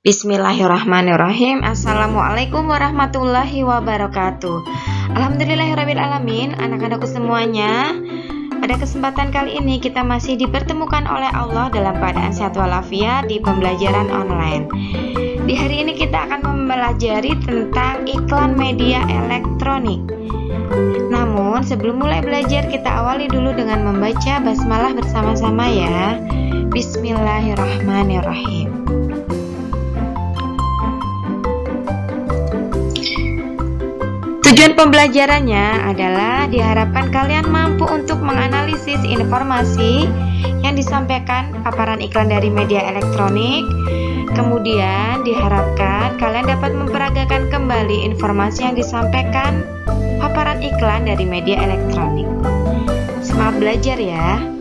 Bismillahirrahmanirrahim. Assalamualaikum warahmatullahi wabarakatuh. Alhamdulillahirrabbilalamin. Anak-anakku semuanya, pada kesempatan kali ini kita masih dipertemukan oleh Allah dalam keadaan sehat walafiat di pembelajaran online. Di hari ini kita akan mempelajari tentang iklan media elektronik. Namun sebelum mulai belajar, kita awali dulu dengan membaca basmalah bersama-sama ya. Bismillahirrahmanirrahim. Tujuan pembelajarannya adalah diharapkan kalian mampu untuk menganalisis informasi yang disampaikan paparan iklan dari media elektronik. Kemudian diharapkan kalian dapat memperagakan kembali informasi yang disampaikan paparan iklan dari media elektronik. Semangat belajar ya.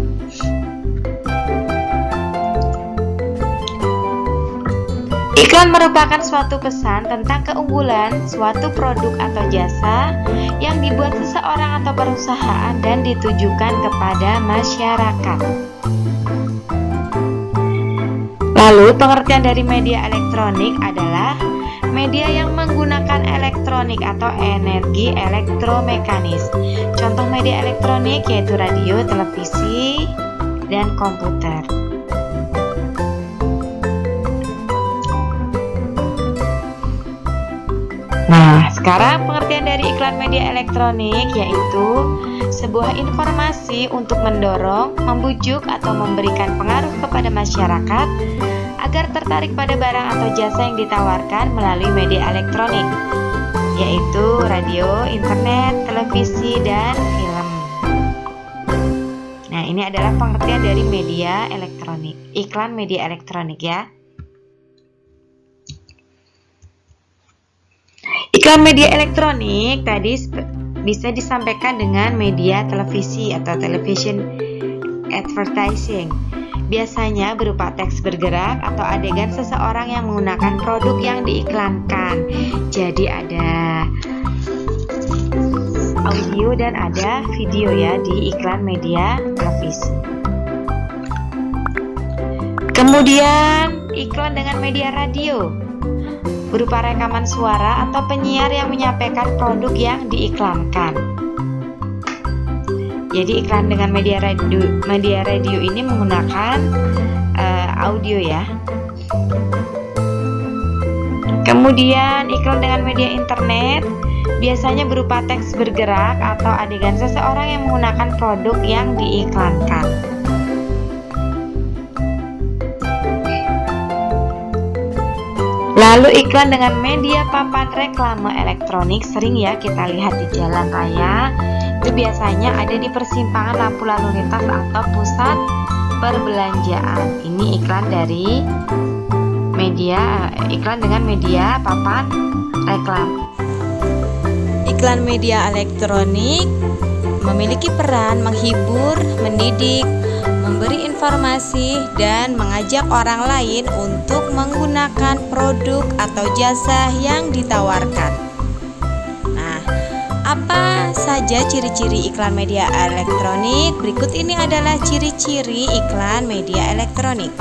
Iklan merupakan suatu pesan tentang keunggulan suatu produk atau jasa yang dibuat seseorang atau perusahaan dan ditujukan kepada masyarakat. Lalu, pengertian dari media elektronik adalah media yang menggunakan elektronik atau energi elektromekanis. Contoh media elektronik yaitu radio, televisi, dan komputer. Nah, sekarang pengertian dari iklan media elektronik yaitu sebuah informasi untuk mendorong, membujuk, atau memberikan pengaruh kepada masyarakat agar tertarik pada barang atau jasa yang ditawarkan melalui media elektronik, yaitu radio, internet, televisi, dan film. Nah, ini adalah pengertian dari media elektronik, iklan media elektronik ya. Iklan media elektronik tadi bisa disampaikan dengan media televisi atau television advertising. Biasanya berupa teks bergerak atau adegan seseorang yang menggunakan produk yang diiklankan. Jadi ada audio dan ada video ya di iklan media televisi. Kemudian iklan dengan media radio berupa rekaman suara atau penyiar yang menyampaikan produk yang diiklankan. Jadi iklan dengan media radio ini menggunakan audio ya. Kemudian iklan dengan media internet biasanya berupa teks bergerak atau adegan seseorang yang menggunakan produk yang diiklankan. Lalu iklan dengan media papan reklame elektronik sering ya kita lihat di jalan raya. Itu biasanya ada di persimpangan lampu lalu lintas atau pusat perbelanjaan. Ini iklan dari iklan dengan media papan reklame. Iklan media elektronik memiliki peran menghibur, mendidik, memberi informasi, dan mengajak orang lain untuk menggunakan produk atau jasa yang ditawarkan. Nah, apa saja ciri-ciri iklan media elektronik? Berikut ini adalah ciri-ciri iklan media elektronik.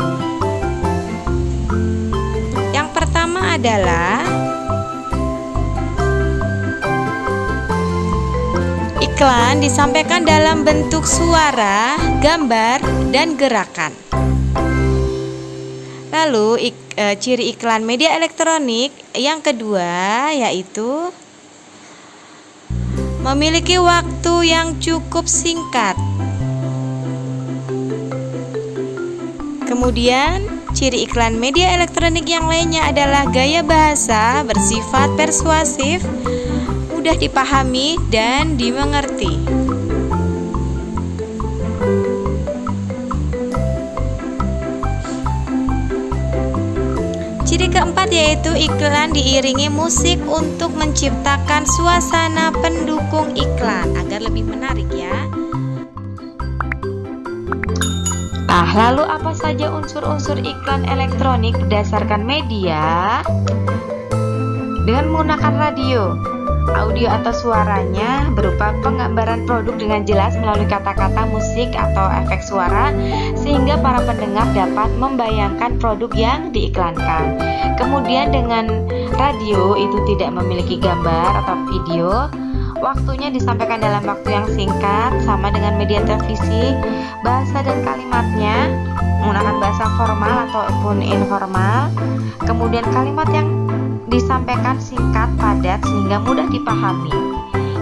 Yang pertama adalah iklan disampaikan dalam bentuk suara, gambar, dan gerakan. Lalu ciri iklan media elektronik yang kedua yaitu memiliki waktu yang cukup singkat. Kemudian ciri iklan media elektronik yang lainnya adalah gaya bahasa bersifat persuasif, mudah dipahami dan dimengerti. Ciri keempat yaitu iklan diiringi musik untuk menciptakan suasana pendukung iklan agar lebih menarik ya. Nah, lalu apa saja unsur-unsur iklan elektronik berdasarkan media? Dengan menggunakan radio, Audio atau suaranya berupa penggambaran produk dengan jelas melalui kata-kata, musik, atau efek suara, sehingga para pendengar dapat membayangkan produk yang diiklankan. Kemudian dengan radio itu tidak memiliki gambar atau video, waktunya disampaikan dalam waktu yang singkat, sama dengan media televisi. Bahasa dan kalimatnya menggunakan bahasa formal ataupun informal. Kemudian kalimat yang disampaikan singkat, padat, sehingga mudah dipahami.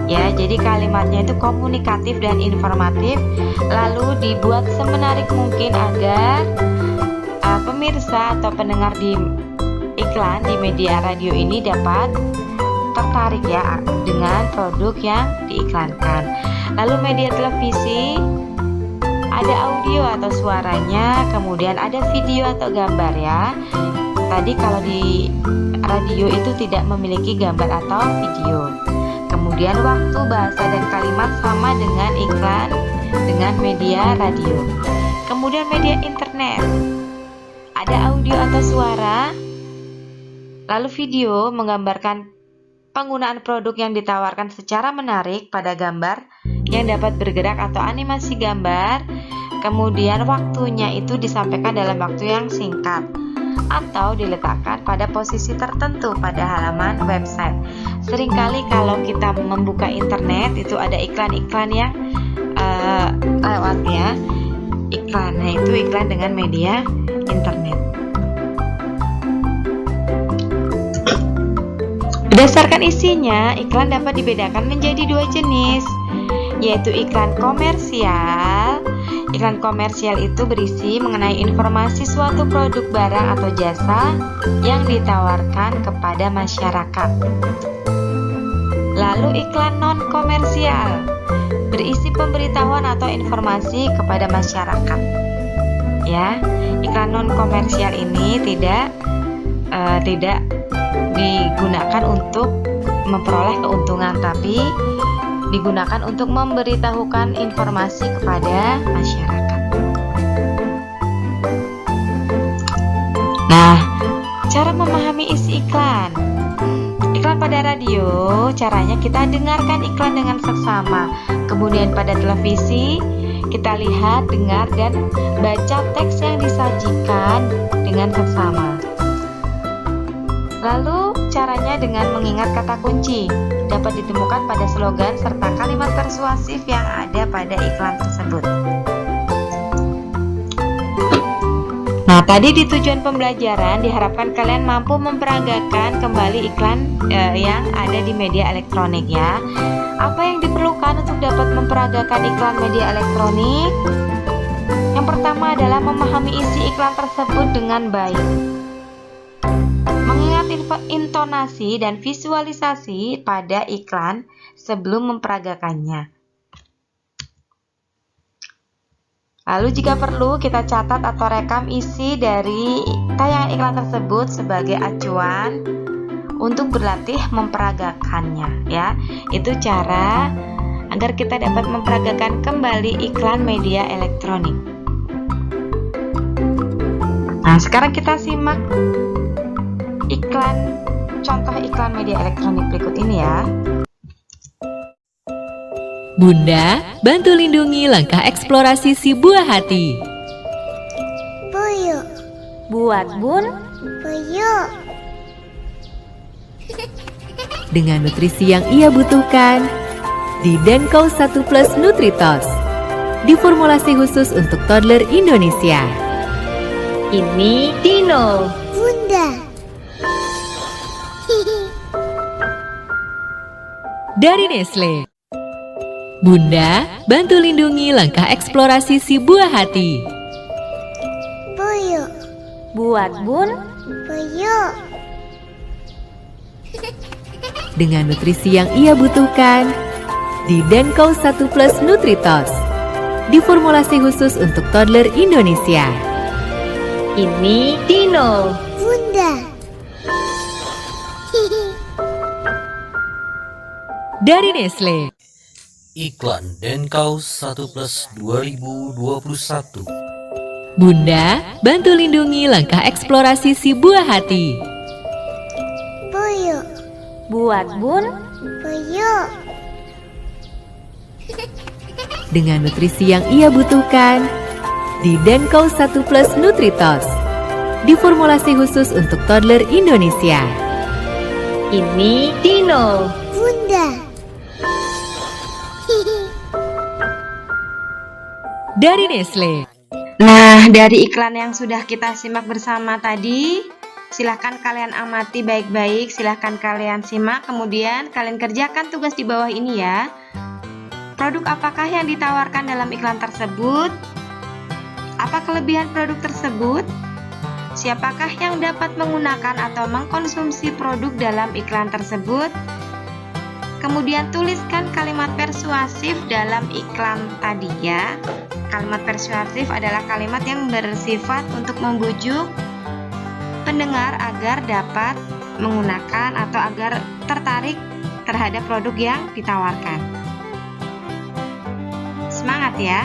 Ya, jadi kalimatnya itu komunikatif dan informatif, lalu dibuat semenarik mungkin agar pemirsa atau pendengar di iklan di media radio ini dapat tertarik ya dengan produk yang diiklankan. Lalu media televisi ada audio atau suaranya, kemudian ada video atau gambar ya. Tadi kalau di radio itu tidak memiliki gambar atau video. Kemudian waktu, bahasa, dan kalimat sama dengan iklan dengan media radio. Kemudian media internet, ada audio atau suara, lalu video menggambarkan penggunaan produk yang ditawarkan secara menarik pada gambar yang dapat bergerak atau animasi gambar. Kemudian waktunya itu disampaikan dalam waktu yang singkat atau diletakkan pada posisi tertentu pada halaman website. Seringkali kalau kita membuka internet itu ada iklan-iklan yang lewat ya. Iklannya itu iklan dengan media internet. Berdasarkan isinya, iklan dapat dibedakan menjadi dua jenis, yaitu iklan komersial. Iklan komersial itu berisi mengenai informasi suatu produk, barang, atau jasa yang ditawarkan kepada masyarakat. Lalu iklan non-komersial berisi pemberitahuan atau informasi kepada masyarakat. Ya, iklan non-komersial ini tidak digunakan untuk memperoleh keuntungan, tapi digunakan untuk memberitahukan informasi kepada masyarakat. Nah, cara memahami isi iklan. Iklan pada radio, caranya kita dengarkan iklan dengan seksama. Kemudian pada televisi, kita lihat, dengar, dan baca teks yang disajikan dengan seksama. Lalu caranya dengan mengingat kata kunci, dapat ditemukan pada slogan serta kalimat persuasif yang ada pada iklan tersebut. Nah, tadi di tujuan pembelajaran diharapkan kalian mampu memperagakan kembali iklan yang ada di media elektronik ya. Apa yang diperlukan untuk dapat memperagakan iklan media elektronik? Yang pertama adalah memahami isi iklan tersebut dengan baik. Mengingat intonasi dan visualisasi pada iklan sebelum memperagakannya. Lalu jika perlu kita catat atau rekam isi dari tayangan iklan tersebut sebagai acuan untuk berlatih memperagakannya ya. Itu cara agar kita dapat memperagakan kembali iklan media elektronik. Nah, sekarang kita simak contoh iklan media elektronik berikut ini ya. Bunda, bantu lindungi langkah eksplorasi si buah hati. Puyuh. Buat Bun, Puyuh. Dengan nutrisi yang ia butuhkan, di Denko 1 Plus Nutritos, diformulasi khusus untuk toddler Indonesia. ini Dino. Bunda. Dari Nestle. Bunda, bantu lindungi langkah eksplorasi si buah hati. Puyuh. Buat Bun, Puyuh. Dengan nutrisi yang ia butuhkan, di Denko 1 Plus Nutritos, diformulasi khusus untuk toddler Indonesia. ini Dino. Bunda. Dari Nestle. Iklan Denko 1 Plus 2021. Bunda, bantu lindungi langkah eksplorasi si buah hati. Puyuh. Buat Bun, Puyuh. dengan nutrisi yang ia butuhkan di Denko 1 Plus Nutritos, diformulasi khusus untuk toddler Indonesia. Ini Dino. Bunda. Dari Nestle. Nah, dari iklan yang sudah kita simak bersama tadi, silahkan kalian amati baik-baik, silahkan kalian simak, kemudian kalian kerjakan tugas di bawah ini ya. Produk apakah yang ditawarkan dalam iklan tersebut? Apa kelebihan produk tersebut? Siapakah yang dapat menggunakan atau mengkonsumsi produk dalam iklan tersebut? Kemudian tuliskan kalimat persuasif dalam iklan tadi ya. Kalimat persuasif adalah kalimat yang bersifat untuk membujuk pendengar agar dapat menggunakan atau agar tertarik terhadap produk yang ditawarkan. Semangat ya.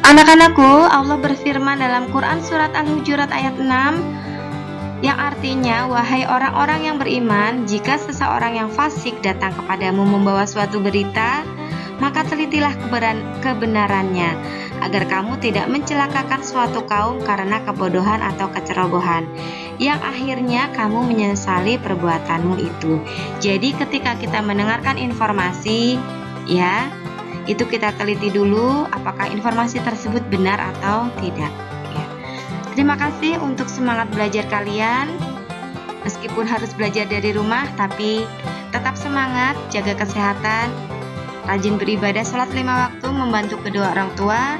Anak-anakku, Allah berfirman dalam Quran surat Al-Hujurat ayat 6 yang artinya, wahai orang-orang yang beriman, jika seseorang yang fasik datang kepadamu membawa suatu berita, maka telitilah kebenarannya, agar kamu tidak mencelakakan suatu kaum karena kebodohan atau kecerobohan, yang akhirnya kamu menyesali perbuatanmu itu. Jadi ketika kita mendengarkan informasi, ya, itu kita teliti dulu apakah informasi tersebut benar atau tidak. Ya. Terima kasih untuk semangat belajar kalian. Meskipun harus belajar dari rumah, tapi tetap semangat, jaga kesehatan, rajin beribadah, sholat 5 waktu, membantu kedua orang tua.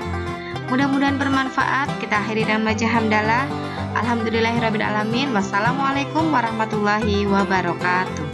Mudah-mudahan bermanfaat. Kita akhiri dengan baca hamdalah. Alhamdulillahirrabbilalamin. Wassalamualaikum warahmatullahi wabarakatuh.